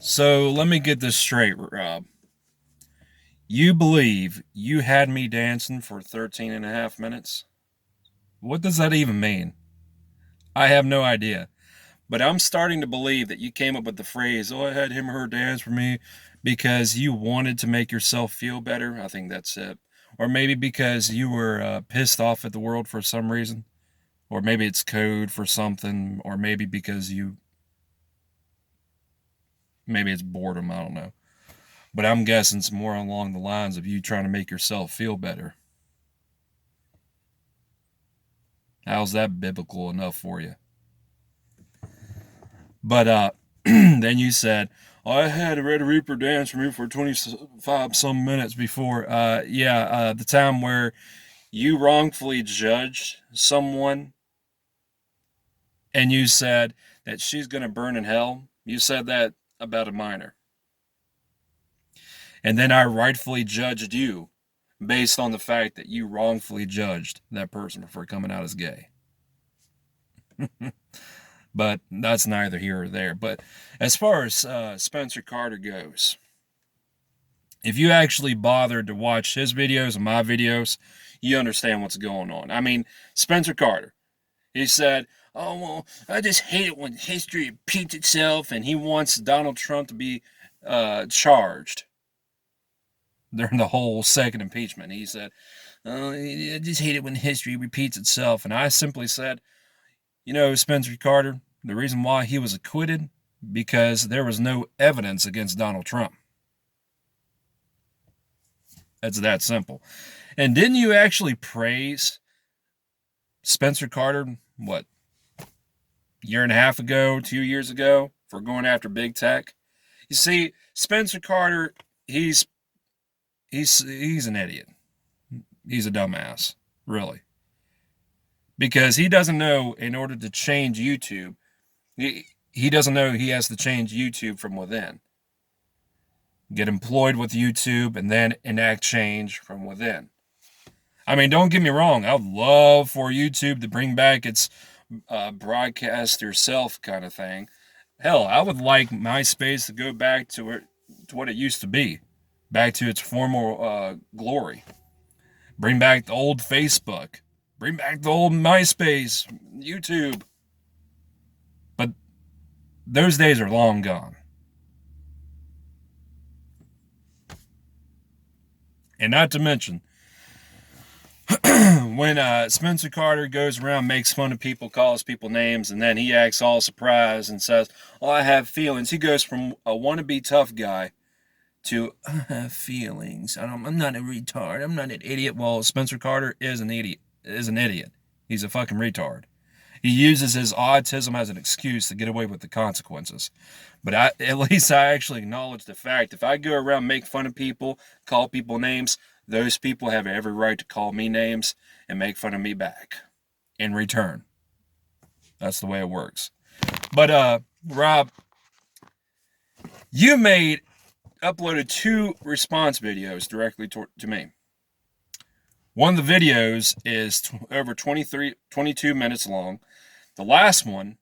So let me get this straight, Rob. You believe you had me dancing for 13 and a half minutes? What does that even mean? I have no idea. But I'm starting to believe that you came up with the phrase, oh, I had him or her dance for me because you wanted to make yourself feel better. I think that's it. Or maybe because you were pissed off at the world for some reason. Or maybe it's code for something. Or maybe because maybe it's boredom. I don't know. But I'm guessing it's more along the lines of you trying to make yourself feel better. How's that biblical enough for you? But then you said, oh, I had a Red Reaper dance for me for 25 some minutes before. The time where you wrongfully judged someone and you said that she's going to burn in hell. You said that about a minor. And then I rightfully judged you based on the fact that you wrongfully judged that person for coming out as gay. But that's neither here or there. But as far as Spencer Carter goes, if you actually bothered to watch his videos and my videos, you understand what's going on. I mean, Spencer Carter, he said, oh, well, I just hate it when history repeats itself, and he wants Donald Trump to be charged during the whole second impeachment. He said, oh, I just hate it when history repeats itself. And I simply said, Spencer Carter, the reason why he was acquitted, because there was no evidence against Donald Trump. It's that simple. And didn't you actually praise Spencer Carter, what, year and a half ago, 2 years ago, for going after big tech? You see, Spencer Carter, he's an idiot. He's a dumbass, really. Because he doesn't know in order to change YouTube, he doesn't know he has to change YouTube from within. Get employed with YouTube and then enact change from within. I mean, don't get me wrong. I'd love for YouTube to bring back its broadcast yourself kind of thing. Hell, I would like MySpace to go back to what it used to be, back to its former glory. Bring back the old Facebook. Bring back the old MySpace, YouTube. But those days are long gone. And not to mention, when Spencer Carter goes around, makes fun of people, calls people names, and then he acts all surprised and says, oh, I have feelings. He goes from a wannabe tough guy to, I have feelings. I'm not a retard. I'm not an idiot. Well, Spencer Carter is an idiot. He's a fucking retard. He uses his autism as an excuse to get away with the consequences. But at least I actually acknowledge the fact if I go around, make fun of people, call people names, those people have every right to call me names and make fun of me back in return. That's the way it works. But Rob, you uploaded 2 response videos directly to me. One of the videos is over 22 minutes long. The last one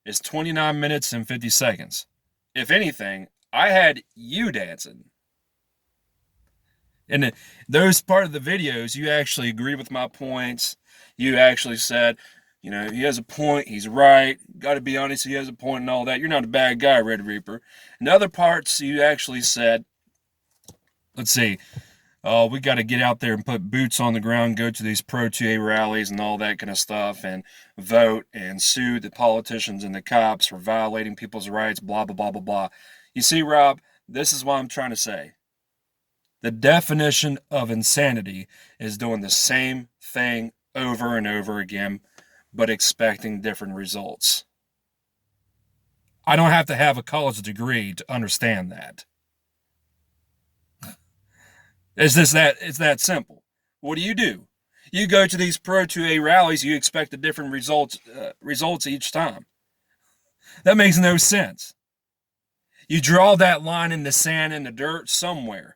is 29 minutes and 50 seconds. If anything, I had you dancing. And those part of the videos, you actually agreed with my points. You actually said, he has a point. He's right. Got to be honest, he has a point and all that. You're not a bad guy, Red Reaper. And other parts, you actually said, let's see, we got to get out there and put boots on the ground, go to these pro-2A rallies and all that kind of stuff, and vote and sue the politicians and the cops for violating people's rights, blah, blah, blah, blah, blah. You see, Rob, this is what I'm trying to say. The definition of insanity is doing the same thing over and over again, but expecting different results. I don't have to have a college degree to understand that. It's that simple. What do? You go to these pro-2A rallies, you expect a different results each time. That makes no sense. You draw that line in the sand and the dirt somewhere.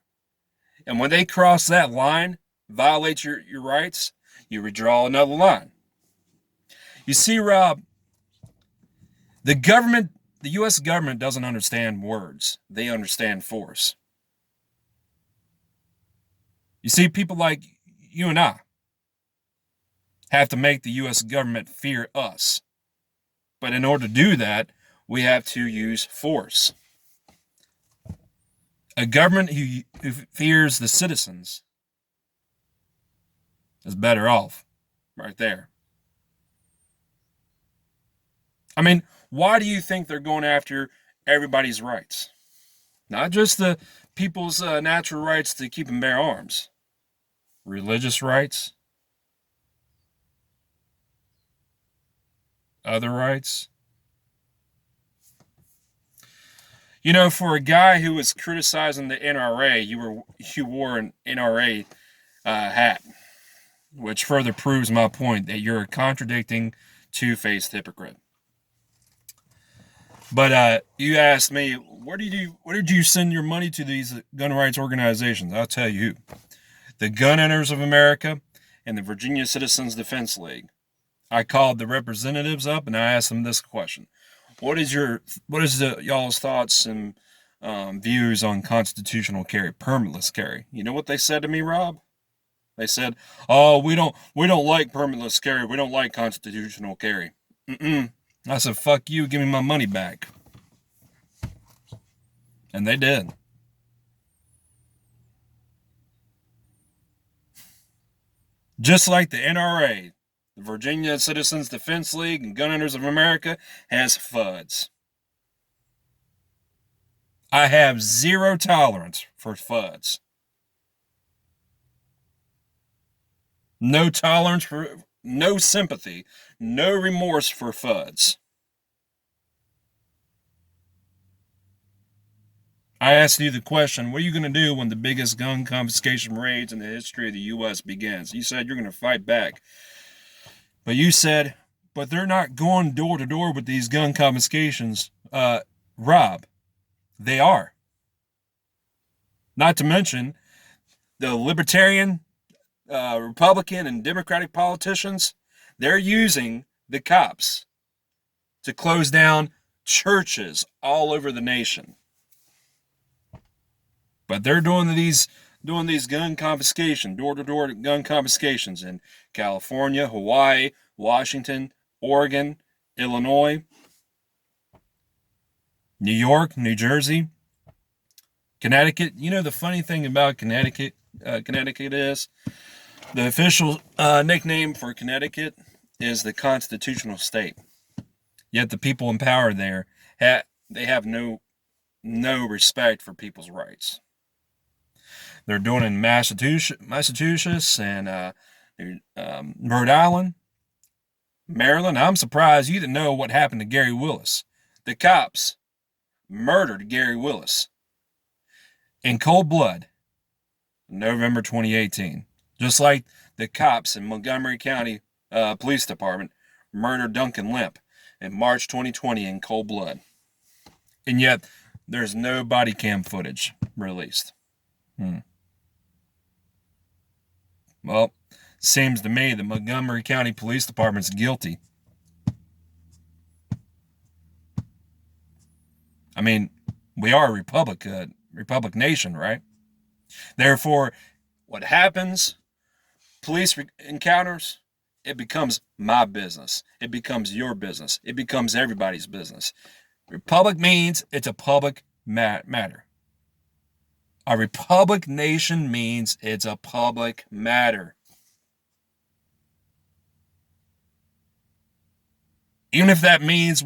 And when they cross that line, violate your rights, you redraw another line. You see, Rob, the government the U.S. government doesn't understand words. They understand force. You see, people like you and I have to make the U.S. government fear us. But in order to do that, we have to use force. A government who fears the citizens is better off right there. I mean, why do you think they're going after everybody's rights? Not just the people's natural rights to keep and bear arms, religious rights, other rights. You know, for a guy who was criticizing the NRA, you wore an NRA hat, which further proves my point that you're a contradicting, two-faced hypocrite. But you asked me, where did you send your money to these gun rights organizations? I'll tell you who. The Gun Owners of America and the Virginia Citizens Defense League. I called the representatives up and I asked them this question: what is y'all's thoughts and views on constitutional carry, permitless carry? You know what they said to me, Rob? They said, "Oh, we don't like permitless carry. We don't like constitutional carry." I said, "Fuck you, give me my money back." And they did. Just like the NRA, the Virginia Citizens Defense League and Gun Owners of America has FUDs. I have zero tolerance for FUDs. No tolerance for, no sympathy, no remorse for FUDs. I asked you the question, what are you going to do when the biggest gun confiscation raids in the history of the U.S. begins? You said you're going to fight back. But you said, but they're not going door to door with these gun confiscations. Rob, they are. Not to mention, the libertarian, Republican, and Democratic politicians, they're using the cops to close down churches all over the nation. But they're doing these gun confiscation, door-to-door gun confiscations in California, Hawaii, Washington, Oregon, Illinois, New York, New Jersey, Connecticut. You know the funny thing about Connecticut is the official nickname for Connecticut is the constitutional state. Yet the people in power there they have no respect for people's rights. They're doing it in Massachusetts and Rhode Island, Maryland. I'm surprised you didn't know what happened to Gary Willis. The cops murdered Gary Willis in cold blood in November 2018. Just like the cops in Montgomery County Police Department murdered Duncan Lemp in March 2020 in cold blood. And yet, there's no body cam footage released. Well, seems to me the Montgomery County Police Department's guilty. I mean, we are a republic nation, right? Therefore, what happens, police encounters, it becomes my business. It becomes your business. It becomes everybody's business. Republic means it's a public matter. A republic nation means it's a public matter. Even if that means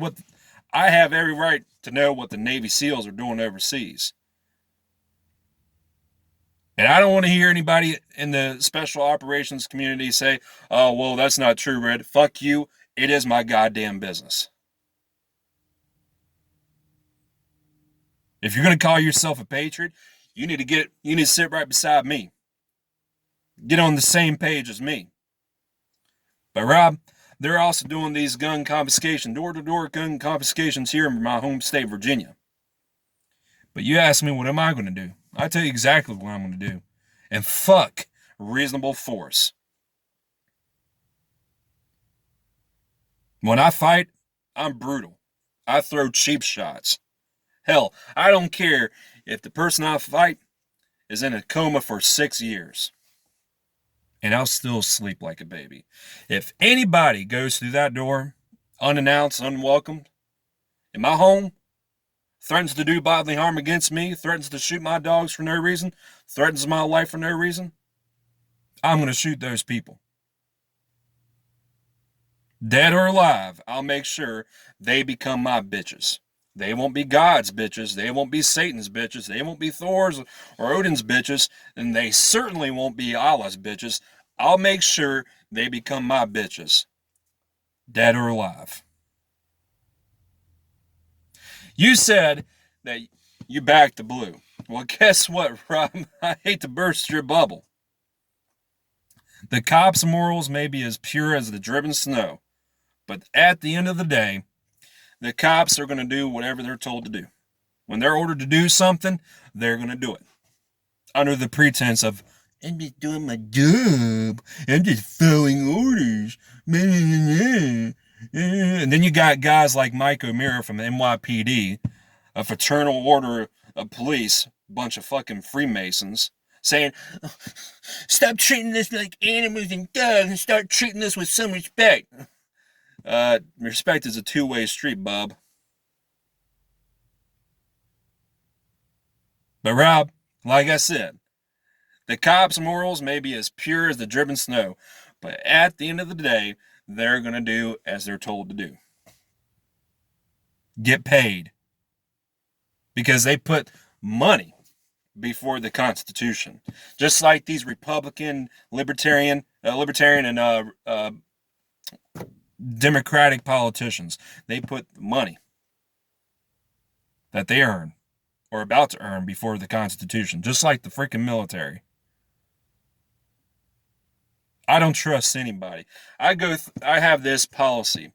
I have every right to know what the Navy SEALs are doing overseas. And I don't want to hear anybody in the special operations community say, "Oh, well, that's not true, Red." Fuck you. It is my goddamn business. If you're going to call yourself a patriot, you need to sit right beside me. Get on the same page as me. But Rob, they're also doing these gun confiscation, door-to-door gun confiscations here in my home state, Virginia. But you ask me, what am I going to do? I tell you exactly what I'm going to do. And fuck reasonable force. When I fight, I'm brutal. I throw cheap shots. Hell, I don't care if the person I fight is in a coma for 6 years. And I'll still sleep like a baby. If anybody goes through that door, unannounced, unwelcomed, in my home, threatens to do bodily harm against me, threatens to shoot my dogs for no reason, threatens my life for no reason, I'm going to shoot those people. Dead or alive, I'll make sure they become my bitches. They won't be God's bitches. They won't be Satan's bitches. They won't be Thor's or Odin's bitches. And they certainly won't be Allah's bitches. I'll make sure they become my bitches. Dead or alive. You said that you backed the blue. Well, guess what, Rob? I hate to burst your bubble. The cops' morals may be as pure as the driven snow, but at the end of the day, the cops are going to do whatever they're told to do. When they're ordered to do something, they're going to do it. Under the pretense of, I'm just doing my job. I'm just following orders. And then you got guys like Mike O'Meara from the NYPD, a fraternal order of police, bunch of fucking Freemasons, saying, stop treating this like animals and dogs and start treating this with some respect. Respect is a two-way street, Bob. But Rob, like I said, the cops' morals may be as pure as the driven snow, but at the end of the day, they're going to do as they're told to do. Get paid. Because they put money before the Constitution. Just like these Republican, libertarian, and Democratic politicians. They put money that they earn or about to earn before the Constitution. Just like the freaking military. I don't trust anybody. I have this policy,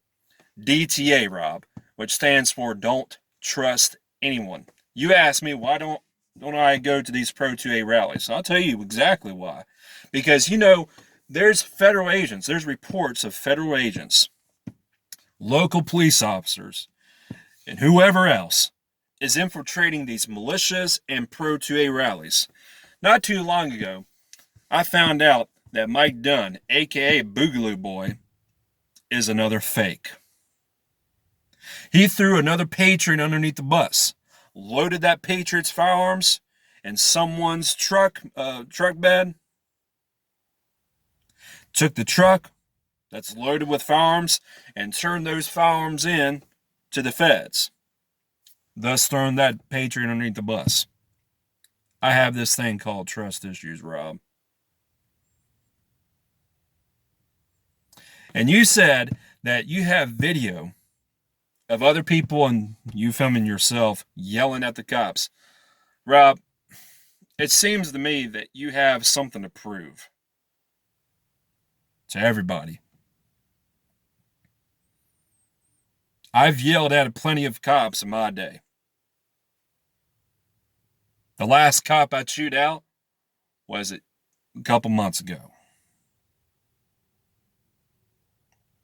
DTA, Rob, which stands for Don't Trust Anyone. You ask me, why don't I go to these Pro 2A rallies? I'll tell you exactly why. Because, there's federal agents, there's reports of federal agents, local police officers, and whoever else is infiltrating these militias and Pro 2A rallies. Not too long ago, I found out that Mike Dunn, aka Boogaloo Boy, is another fake. He threw another patriot underneath the bus, loaded that patriot's firearms in someone's truck bed, took the truck that's loaded with firearms and turned those firearms in to the feds, thus throwing that patriot underneath the bus. I have this thing called trust issues, Rob. And you said that you have video of other people and you filming yourself yelling at the cops. Rob, it seems to me that you have something to prove to everybody. I've yelled at plenty of cops in my day. The last cop I chewed out was a couple months ago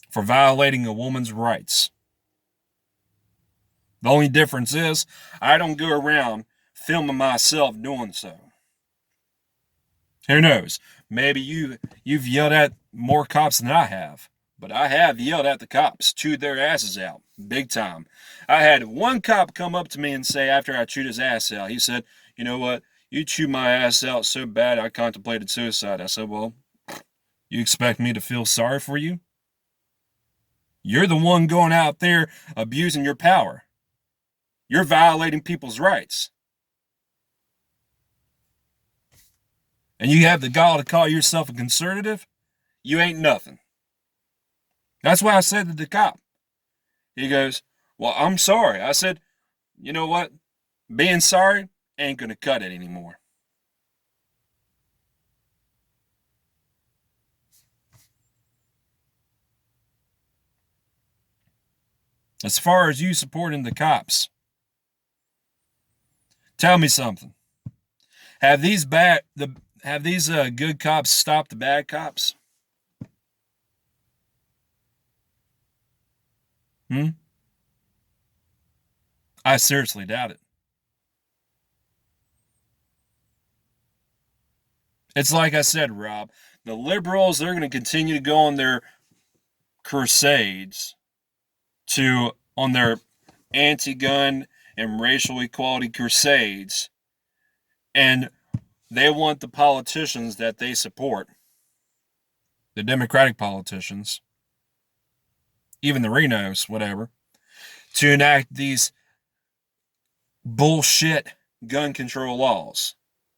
for violating a woman's rights. The only difference is I don't go around filming myself doing so. Who knows? Maybe you've yelled at more cops than I have, but I have yelled at the cops, chewed their asses out, big time. I had one cop come up to me and say after I chewed his ass out, he said, you know what? You chewed my ass out so bad I contemplated suicide. I said, well, you expect me to feel sorry for you? You're the one going out there abusing your power. You're violating people's rights. And you have the gall to call yourself a conservative? You ain't nothing. That's why I said to the cop. He goes, well, I'm sorry. I said, you know what? Being sorry ain't going to cut it anymore. As far as you supporting the cops, tell me something. Have these good cops stopped the bad cops? I seriously doubt it. It's like I said, Rob, the liberals, they're going to continue to go on their crusades on their anti-gun and racial equality crusades, and they want the politicians that they support, the Democratic politicians, even the Renos, whatever, to enact these bullshit gun control laws.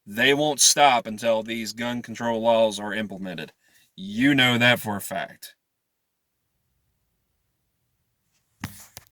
They won't stop until these gun control laws are implemented. You know that for a fact.